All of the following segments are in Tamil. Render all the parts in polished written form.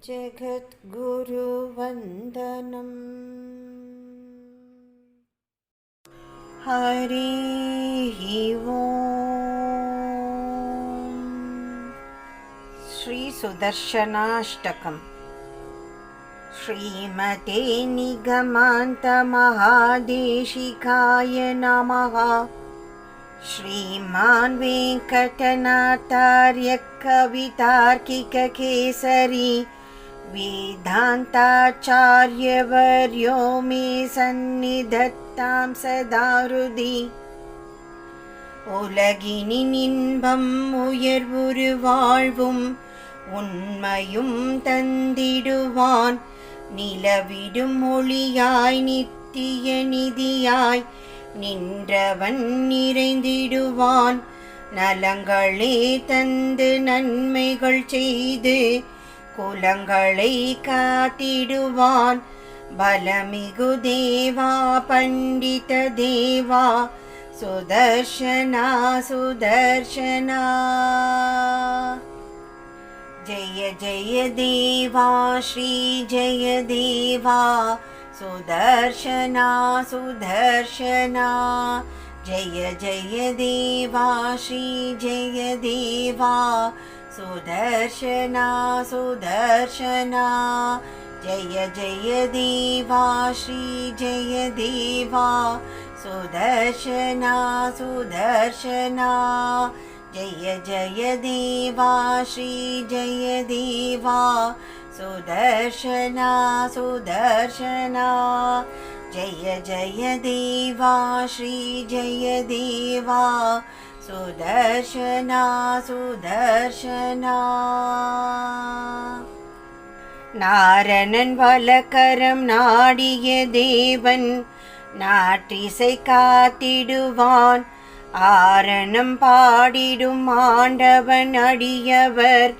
जगद्गुरुवन्दनं हरिः ओम्। श्रीसुदर्शनाष्टकम्। श्रीमते निगमान्तमहादेशिकाय नमः। श्रीमान् वेङ्कटनाथार्यः कवितार्किककेसरी वेदान्ताचार्यवर्यो मे सन्निधत्तां सदा हृदि। உலகினின் இன்பம் உயர்வுரு வாழ்வும் உண்மையும் தந்திடுவான். நிலவிடும் ஒளியாய் நித்திய நிதியாய் நின்றவன் நிறைந்திடுவான். நலங்களே தந்து நன்மைகள் செய்து குலங்களை காத்திடுவான். பலமிகு தேவா பண்டித தேவா சுதர்ஷனா சுதர்ஷனா. ஜய ஜய தேவா ஸ்ரீ ஜய தேவா சுதர்ஷனா சுதர்ஷனா. ஜய ஜய தேவா ஸ்ரீ ஜய தேவா சுதர்ஷனா சுதர்ஷனா. ஜய ஜய தேவா ஸ்ரீ ஜய தேவா சுதர்ஷனா சுதர்ஷனா. ஜய ஜய தேவா ஸ்ரீ ஜய தேவா சுதர்ஷனா சுதர்ஷனா. ஜய ஜய தேவா ஸ்ரீ ஜய தேவா சுதர்ஷனா சுதர்ஷனா. நாரணன் வலக்கரம் நாடிய தேவன் நாற்றிசை காத்திடுவான். ஆரணம் பாடிடும் ஆண்டவன் அடியவர்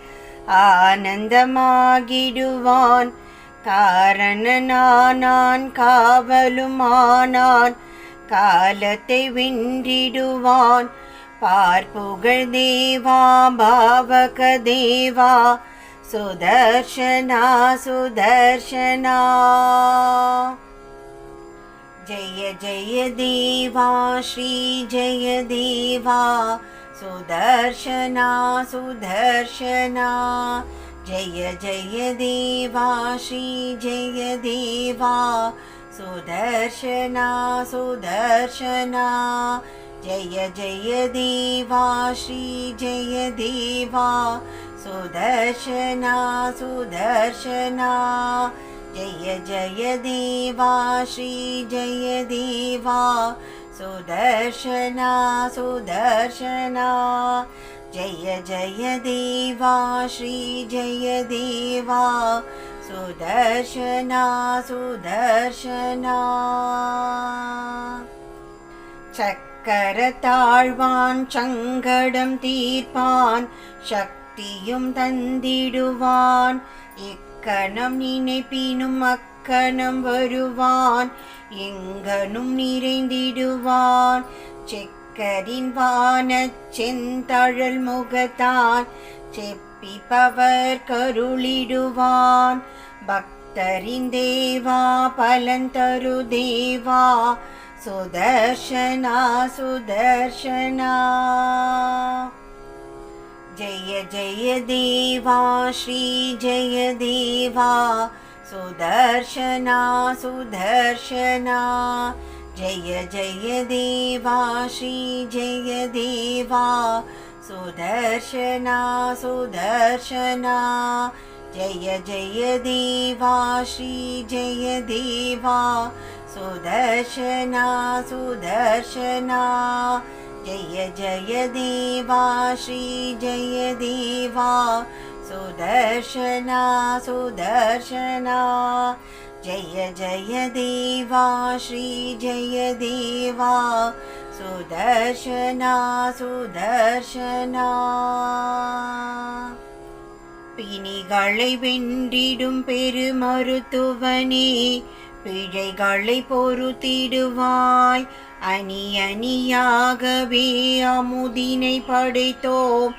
ஆனந்தமாகிடுவான். காரணனானான் காவலும் ஆனான் காலத்தை வென்றிடுவான். பார்ப்புகழ் தேவா பாவக தேவா சுதர்ஷனா சுதர்ஷனா. ஜய ஜய தேவா ஸ்ரீ ஜய தேவா சுதர்ஷனா சுதர்ஷனா. ஜய ஜய தேவா ஸ்ரீ ஜய தேவா சுதர்ஷனா சுதர்ஷனா. ஜய ஜய தேவா ஸ்ரீ ஜய தேவா சுதர்ஷனா சுதர்ஷனா. ஜய ஜய தேவா ஸ்ரீ ஜய தேவா சுதர்ஷனா சுதர்ஷனா. ஜய ஜய தேவா ஸ்ரீ ஜய தேவா சுதர்ஷனா சுதர்ஷனா. சக்கர தாழ்வான் சங்கடம் தீர்ப்பான் சக்தியும் தந்திடுவான். இக்கணம் நினைப்பினும் அக்கணம் வருவான் எங்கனும் நிறைந்திடுவான். செக்கரின் வானச் செந்தழல் முகத்தான் செப்பிப்பவர் கருளிடுவான். பக்தரின் தேவா பலந்தரு தேவா சுதர்ஷனா சுதர்ஷனா. ஜய ஜய தேவா ஸ்ரீ ஜய தேவா சுதர்ஷனா சுதர்ஷனா. ஜய ஜய தேவா ஸ்ரீ ஜய தேவா சுதர்ஷனா சுதர்ஷனா. ஜய ஜய தேவா ஸ்ரீ ஜய தேவா சுதர்ஷனா சுதர்ஷனா. ஜய ஜய தேவா ஸ்ரீ ஜய தேவா சுதர்ஷனா சுதர்ஷனா. ஜய ஜய தேவா ஸ்ரீ ஜய தேவா சுதர்ஷனா சுதர்ஷனா. பிணிகளை வென்றிடும் பெருமருத்துவனே பிழைகளை பொறுத்திடுவாய். அணி அணியாகவே அமுதினை படைத்தோம்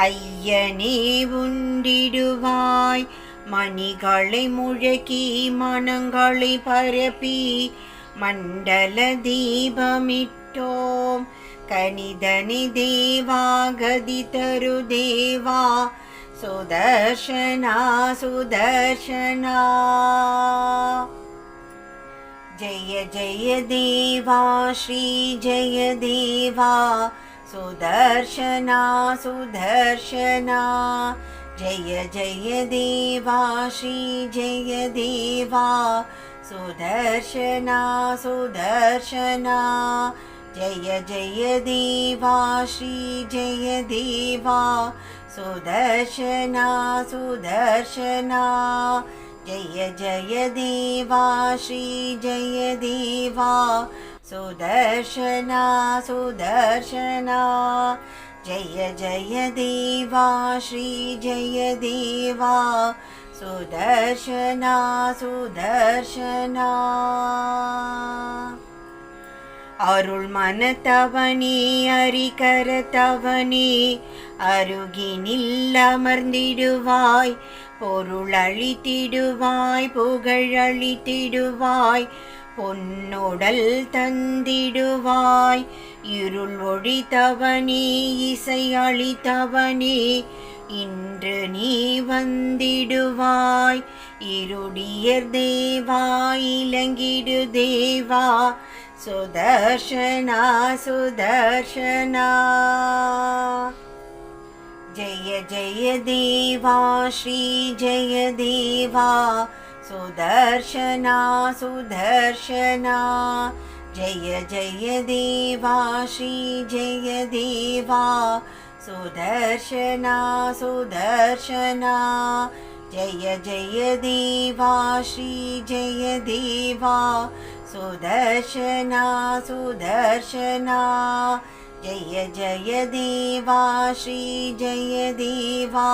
ஐயனே உண்டிடுவாய். மணிகளை முழக்கி மனங்களை பரப்பி மண்டல தீபமிட்டோம். கனிதனி தேவா கதி தரு தேவா சுதர்ஷனா சுதர்ஷனா. ஜய ஜய தேவா ஸ்ரீ ஜய தேவா சுதர்ஷனா சுதர்ஷனா. ஜய ஜய தேவா ஸ்ரீ ஜய தேவா சுதர்ஷனா சுதர்ஷனா. ஜய ஜய தேவா ஸ்ரீ ஜய தேவா சுதர்ஷனா சுதர்ஷனா. ஜய ஜய தேவா ஸ்ரீ ஜய தேவா சுதர்ஷனா சுதர்ஷனா. ஜய ஜய தேவா ஸ்ரீ ஜய தேவா சுதர்ஷனா சுதர்ஷனா. அருள் மனத்தவனே அரிகரத்தவனே அருகினில் அமர்ந்திடுவாய். பொருள் அளித்திடுவாய் புகழ் அளித்திடுவாய் பொன்னோடல் தந்திடுவாய். இருள் ஒழித்தவனே இசை அளித்தவனே இன்று நீ வந்திடுவாய். இருடியர் தேவா இலங்கிடு தேவா சுதர்ஷனா சுதர்ஷனா. ஜய ஜய தேவா ஸ்ரீ ஜய தேவா சுதர்ஷனா சுதர்ஷனா. ஜய ஜய தேவா ஸ்ரீ ஜய தேவா சுதர்ஷனா சுதர்ஷனா. ஜய ஜய தேவா ஸ்ரீ ஜய தேவா சுதர்ஷனா சுதர்ஷனா. ஜய ஜய தேவா ஸ்ரீ ஜய தேவா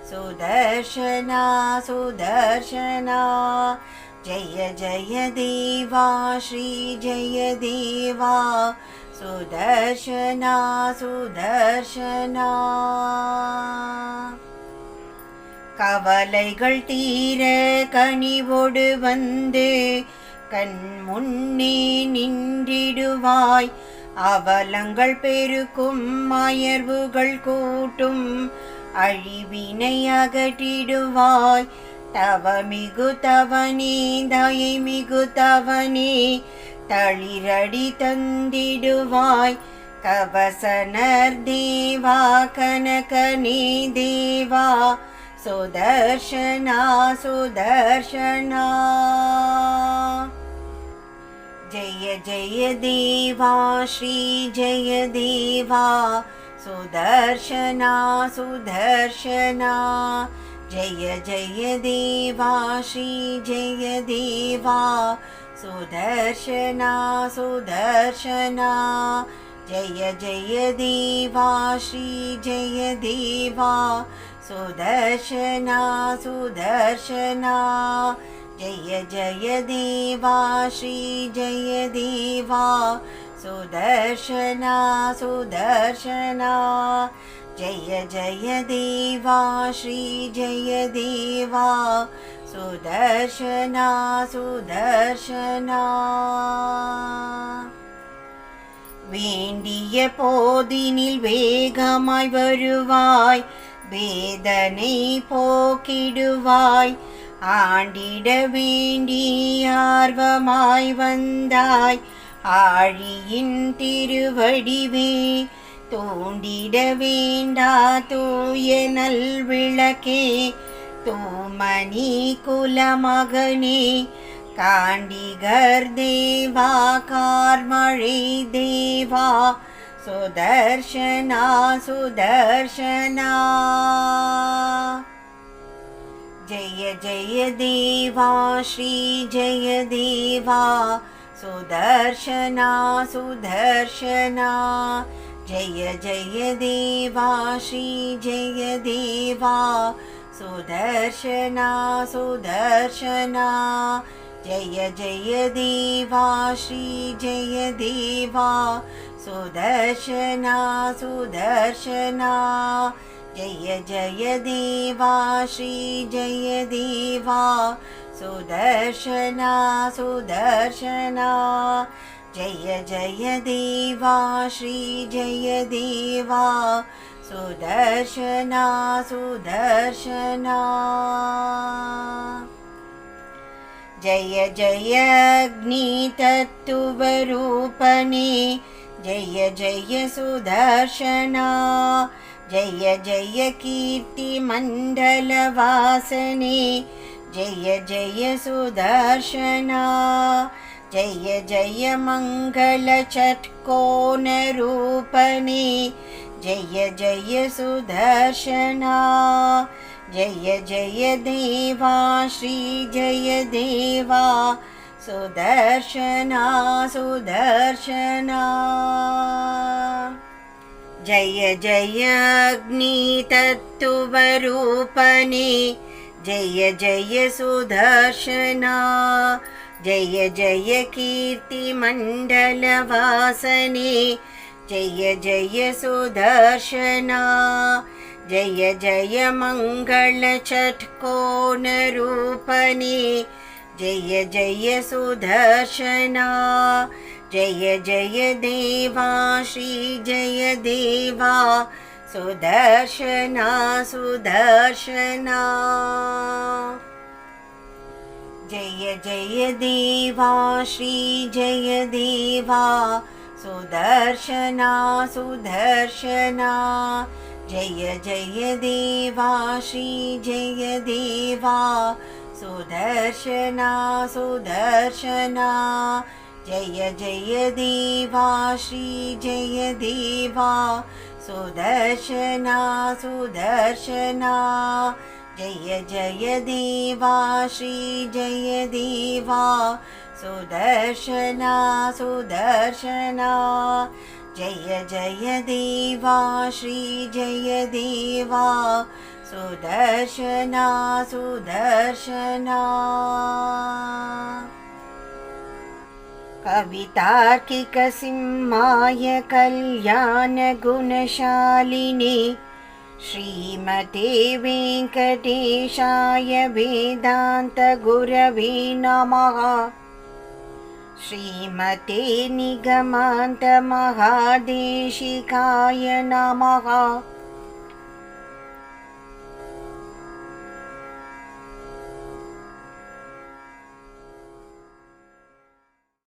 சுதர்ஷனா சுதர்ஷனா. ஜய ஜய தேவா ஸ்ரீ ஜய தேவா சுதர்ஷனா சுதர்ஷனா. கவலைகள் தீர கனிவோடு வந்து கண் முன்னே நின்றிடுவாய். அவலங்கள் பெருக்கும் அயர்வுகள் கூட்டும் அழிவினை அகற்றிடுவாய். தவமிகு தவனே தயை மிகு தவனே தளிரடி தந்திடுவாய். கவசனர் தேவா கனகனே தேவா சுதர்ஷனா சுதர்ஷனா. ஜய ஜய தேவா ஸ்ரீ ஜய தேவா சுதர்ஷனா சுதர்ஷனா. ஜய ஜய தேவா ஸ்ரீ ஜய தேவா சுதர்ஷனா சுதர்ஷனா. ஜய ஜய தேவா ஸ்ரீ ஜய தேவா சுதர்ஷனா சுதர்ஷனா. ஜய ஜய தேவா ஸ்ரீ ஜய தேவா சுதர்ஷனா சுதர்ஷனா. ஜய ஜய தேவா ஸ்ரீ ஜய தேவா சுதர்ஷனா சுதர்ஷனா. வேண்டிய போதினில் வேகமாய் வருவாய். வேதனை போக்கிடுவாய். ஆண்டிட வேண்டி ஆர்வமாய் வந்தாய். ஆழியின் திருவடிவே தோண்டிட வேண்டா தூய நல்விளக்கே. தூமணி குலமகனே காண்டிகர் தேவா கார்மழை தேவா சுதர்ஷனா சுதர்ஷனா. ஜய ஜய தேவா ஸ்ரீ ஜய தேவா சுதர்ஷனா சுதர்ஷனா. ஜய ஜய தேவா ஸ்ரீ ஜய தேவா சுதர்ஷனா சுதர்ஷனா. ஜய ஜய தேவா ஸ்ரீ ஜய தேவா சுதர்ஷனா சுதர்ஷனா. जय जय देवा श्री जय देवा सुदर्शना सुदर्शना जय जय देवा श्री जय देवा सुदर्शना सुदर्शना जय जय अग्नितत्त्वरूपणे जय जय सुदर्शना जय जय कीर्तिमण्डलवासने जय जय सुदर्शना जय जय मङ्गलचट्कोनरूपणे जय जय सुदर्शना जय जय देवा श्री जय देवा सुदर्शना सुदर्शना जय जय अग्नितत्त्वरूपणे जय जय सुदर्शना जय जय कीर्तिमण्डलवासने जय जय सुदर्शना जय जय मङ्गलचट्कोनरूपणे जय जय सुदर्शना जय जय देवा श्री जय देवा सुदर्शना सुदर्शना जय जय देवा श्री जय देवा सुदर्शना सुदर्शना जय जय देवा श्री जय देवा सुदर्शना सुदर्शना जय जय देवा श्री जय देवा सुदर्शना सुदर्शना जय जय देवा श्री जय देवा सुदर्शना सुदर्शना जय जय देवा श्री जय देवा सुदर्शना सुदर्शना कवितार्किकसिंहाय कल्याणगुणशालिने श्रीमते वेङ्कटेशाय वेदान्तगुरवे नमः श्रीमते निगमान्तमहादेशिकाय नमः।